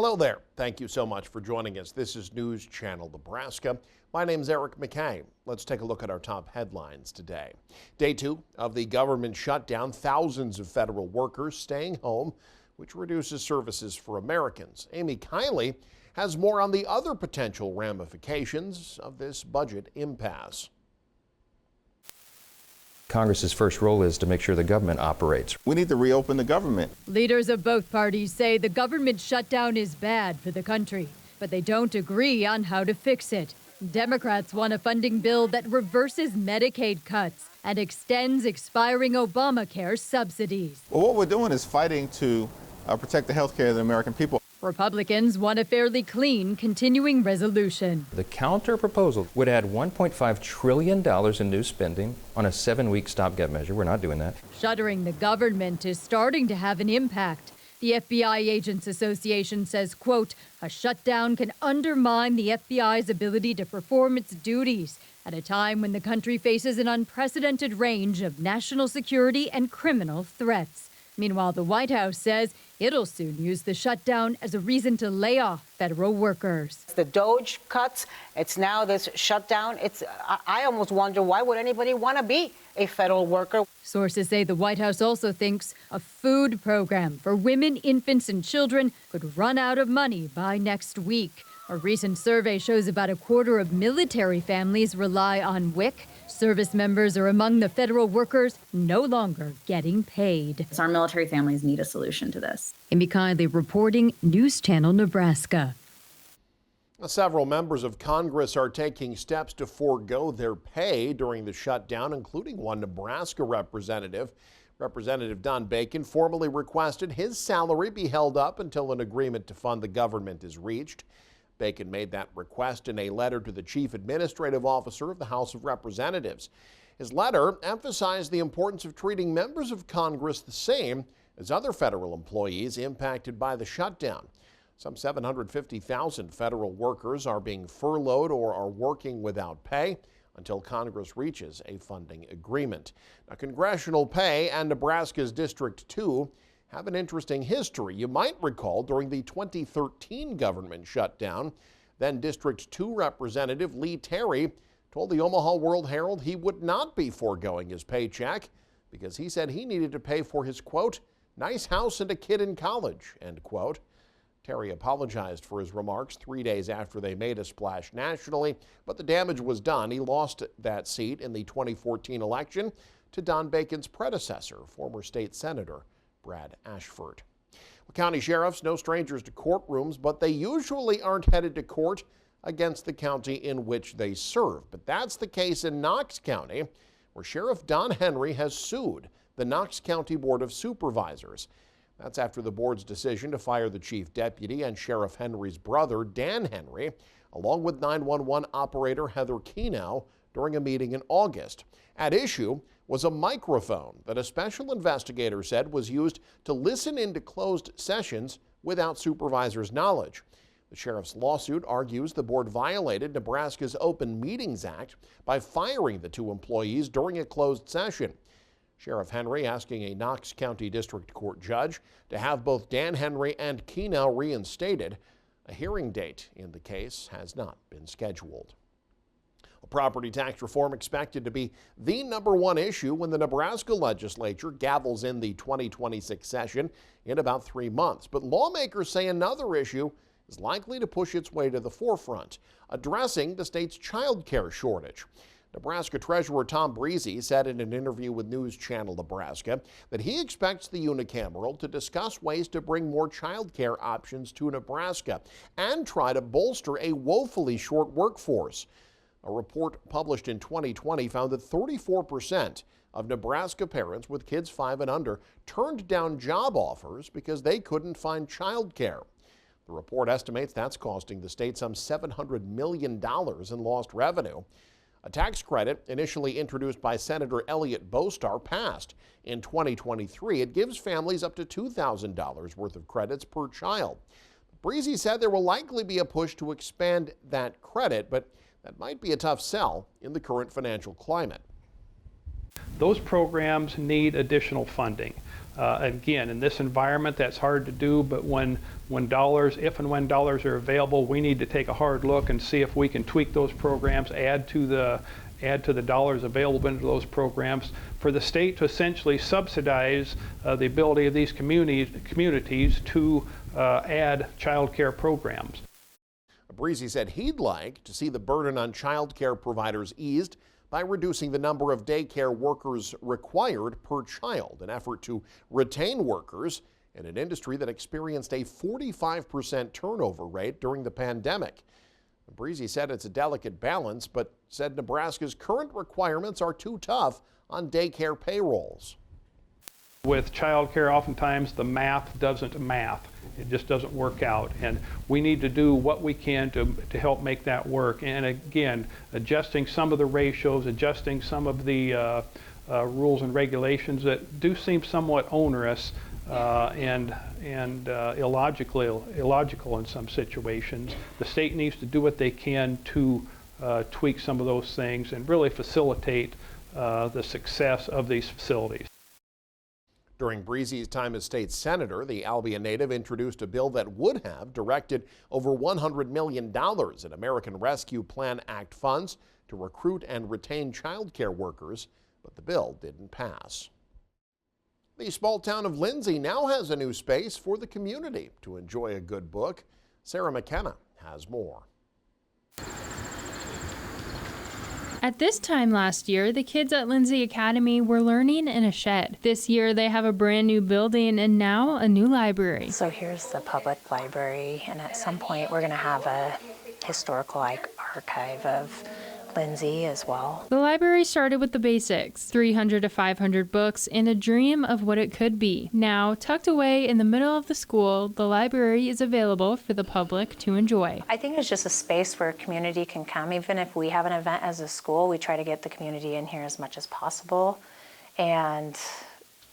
Hello there. Thank you so much for joining us. This is News Channel Nebraska. My name is Eric McKay. Let's take a look at our top headlines today. Day 2 of the government shutdown, thousands of federal workers staying home, which reduces services for Americans. Amy Kiley has more on the other potential ramifications of this budget impasse. Congress's first role is to make sure the government operates. We need to reopen the government. Leaders of both parties say the government shutdown is bad for the country, but they don't agree on how to fix it. Democrats want a funding bill that reverses Medicaid cuts and extends expiring Obamacare subsidies. Well, what we're doing is fighting to protect the health care of the American people. Republicans want a fairly clean continuing resolution. The counter proposal would add $1.5 trillion in new spending on a 7-week stopgap measure. We're not doing that. Shuttering the government is starting to have an impact. The FBI Agents Association says, quote, a shutdown can undermine the FBI's ability to perform its duties at a time when the country faces an unprecedented range of national security and criminal threats. Meanwhile, the White House says it'll soon use the shutdown as a reason to lay off federal workers. The DOGE cuts, it's now this shutdown. I almost wonder, why would anybody want to be a federal worker? Sources say the White House also thinks a food program for women, infants, and children could run out of money by next week. A recent survey shows about a quarter of military families rely on WIC. Service members are among the federal workers no longer getting paid. Our military families need a solution to this. Amy Kiley reporting, News Channel Nebraska. Several members of Congress are taking steps to forego their pay during the shutdown, including one Nebraska representative. Representative Don Bacon formally requested his salary be held up until an agreement to fund the government is reached. Bacon made that request in a letter to the Chief Administrative Officer of the House of Representatives. His letter emphasized the importance of treating members of Congress the same as other federal employees impacted by the shutdown. Some 750,000 federal workers are being furloughed or are working without pay until Congress reaches a funding agreement. Now, congressional pay and Nebraska's District 2 have an interesting history. You might recall during the 2013 government shutdown, then District 2 Representative Lee Terry told the Omaha World Herald he would not be foregoing his paycheck because he said he needed to pay for his, quote, nice house and a kid in college, end quote. Terry apologized for his remarks 3 days after they made a splash nationally, but the damage was done. He lost that seat in the 2014 election to Don Bacon's predecessor, former state senator Brad Ashford. Well, county sheriffs, no strangers to courtrooms, but they usually aren't headed to court against the county in which they serve. But that's the case in Knox County, where Sheriff Don Henry has sued the Knox County Board of Supervisors. That's after the board's decision to fire the chief deputy and Sheriff Henry's brother, Dan Henry, along with 911 operator Heather Kenow during a meeting in August. At issue was a microphone that a special investigator said was used to listen into closed sessions without supervisors' knowledge. The sheriff's lawsuit argues the board violated Nebraska's Open Meetings Act by firing the two employees during a closed session. Sheriff Henry asking a Knox County District Court judge to have both Dan Henry and Kenow reinstated. A hearing date in the case has not been scheduled. Property tax reform expected to be the #1 issue when the Nebraska legislature gavels in the 2026 session in about 3 months. But lawmakers say another issue is likely to push its way to the forefront, addressing the state's child care shortage. Nebraska Treasurer Tom Breezy said in an interview with News Channel Nebraska that he expects the unicameral to discuss ways to bring more child care options to Nebraska and try to bolster a woefully short workforce. A report published in 2020 found that 34% of Nebraska parents with kids 5 and under turned down job offers because they couldn't find child care. The report estimates that's costing the state some $700 million in lost revenue. A tax credit initially introduced by Senator Elliott Bostar passed in 2023. It gives families up to $2,000 worth of credits per child. Breezy said there will likely be a push to expand that credit, but that might be a tough sell in the current financial climate. Those programs need additional funding. Again, in this environment, that's hard to do, but if and when dollars are available, we need to take a hard look and see if we can tweak those programs, add to the dollars available into those programs for the state to essentially subsidize the ability of these communities to add child care programs. Breezy said he'd like to see the burden on child care providers eased by reducing the number of daycare workers required per child, an effort to retain workers in an industry that experienced a 45% turnover rate during the pandemic. Breezy said it's a delicate balance, but said Nebraska's current requirements are too tough on daycare payrolls. With child care, oftentimes the math doesn't math. It just doesn't work out, and we need to do what we can to help make that work. And again, adjusting some of the ratios, adjusting some of the rules and regulations that do seem somewhat onerous and illogical in some situations. The state needs to do what they can to tweak some of those things and really facilitate the success of these facilities. During Breezy's time as state senator, the Albion native introduced a bill that would have directed over $100 million in American Rescue Plan Act funds to recruit and retain child care workers, but the bill didn't pass. The small town of Lindsay now has a new space for the community to enjoy a good book. Sarah McKenna has more. At this time last year, the kids at Lindsay Academy were learning in a shed. This year, they have a brand new building and now a new library. So here's the public library, and at some point we're going to have a historical archive of Lindsay as well. The library started with the basics, 300 to 500 books, and a dream of what it could be. Now, tucked away in the middle of the school, the library is available for the public to enjoy. I think it's just a space where community can come. Even if we have an event as a school, we try to get the community in here as much as possible. And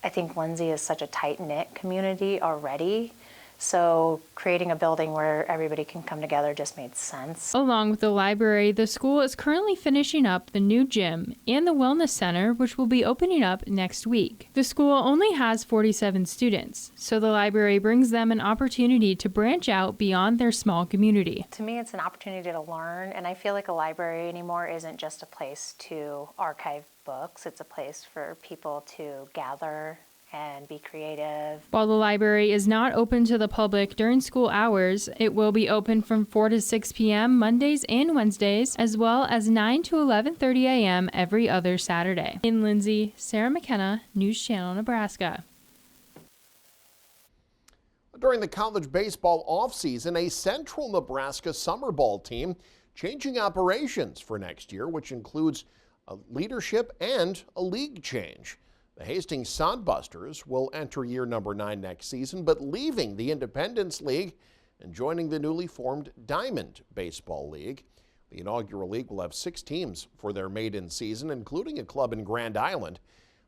I think Lindsay is such a tight-knit community already. So creating a building where everybody can come together just made sense. Along with the library, the school is currently finishing up the new gym and the wellness center, which will be opening up next week. The school only has 47 students, so the library brings them an opportunity to branch out beyond their small community. To me, it's an opportunity to learn, and I feel like a library anymore isn't just a place to archive books. It's a place for people to gather and be creative. While the library is not open to the public during school hours, it will be open from 4 to 6 p.m. Mondays and Wednesdays, as well as 9 to 11:30 a.m. every other Saturday. In Lindsay, Sarah McKenna, News Channel, Nebraska. During the college baseball offseason, a Central Nebraska summer ball team changing operations for next year, which includes a leadership and a league change. The Hastings Sodbusters will enter year number 9 next season, but leaving the Independence League and joining the newly formed Diamond Baseball League. The inaugural league will have 6 teams for their maiden season, including a club in Grand Island.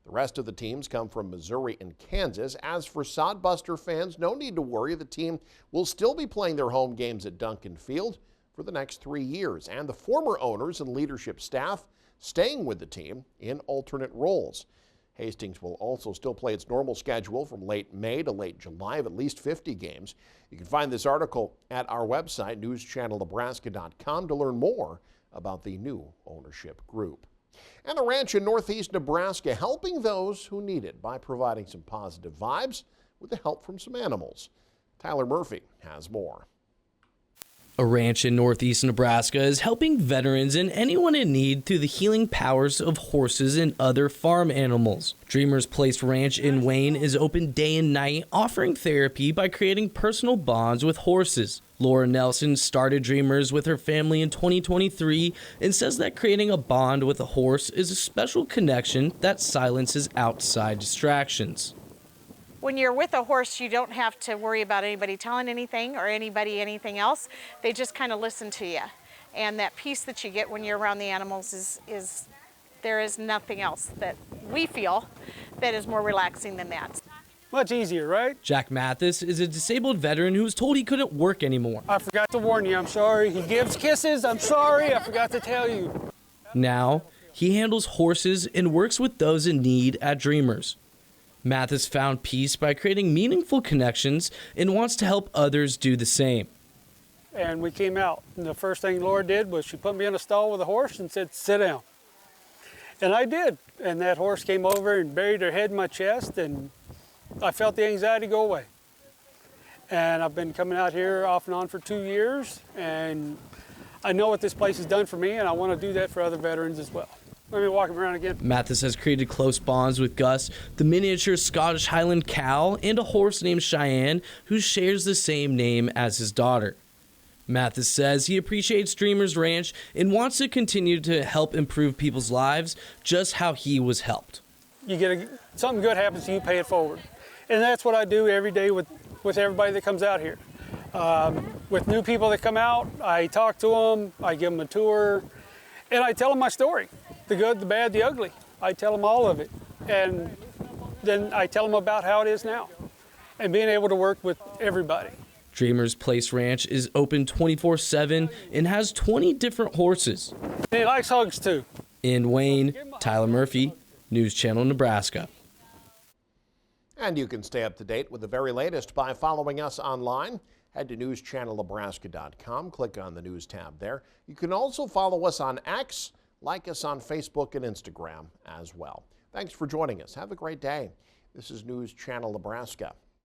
The rest of the teams come from Missouri and Kansas. As for Sodbuster fans, no need to worry. The team will still be playing their home games at Duncan Field for the next 3 years, and the former owners and leadership staff staying with the team in alternate roles. Hastings will also still play its normal schedule from late May to late July of at least 50 games. You can find this article at our website, newschannelnebraska.com, to learn more about the new ownership group. And a ranch in northeast Nebraska helping those who need it by providing some positive vibes with the help from some animals. Tyler Murphy has more. A ranch in northeast Nebraska is helping veterans and anyone in need through the healing powers of horses and other farm animals. Dreamers Place Ranch in Wayne is open day and night, offering therapy by creating personal bonds with horses. Laura Nelson started Dreamers with her family in 2023 and says that creating a bond with a horse is a special connection that silences outside distractions. When you're with a horse, you don't have to worry about anybody telling anything or anybody anything else. They just kind of listen to you. And that peace that you get when you're around the animals is there is nothing else that we feel that is more relaxing than that. Much easier, right? Jack Mathis is a disabled veteran who was told he couldn't work anymore. I forgot to warn you, I'm sorry. He gives kisses, I'm sorry, I forgot to tell you. Now, he handles horses and works with those in need at Dreamers. Mathis found peace by creating meaningful connections and wants to help others do the same. And we came out, and the first thing Laura did was she put me in a stall with a horse and said, sit down. And I did, and that horse came over and buried her head in my chest, and I felt the anxiety go away. And I've been coming out here off and on for 2 years, and I know what this place has done for me, and I want to do that for other veterans as well. Let me walk him around again. Mathis has created close bonds with Gus, the miniature Scottish Highland cow, and a horse named Cheyenne, who shares the same name as his daughter. Mathis says he appreciates Dreamers Ranch and wants to continue to help improve people's lives just how he was helped. You get something good happens to you, pay it forward. And that's what I do every day with everybody that comes out here. With new people that come out, I talk to them, I give them a tour, and I tell them my story. The good, the bad, the ugly. I tell them all of it. And then I tell them about how it is now and being able to work with everybody. Dreamers Place Ranch is open 24/7 and has 20 different horses. And he likes hugs too. In Wayne, Tyler Murphy, News Channel Nebraska. And you can stay up to date with the very latest by following us online. Head to newschannelnebraska.com, click on the News tab there. You can also follow us on X, like us on Facebook and Instagram as well. Thanks for joining us. Have a great day. This is News Channel Nebraska.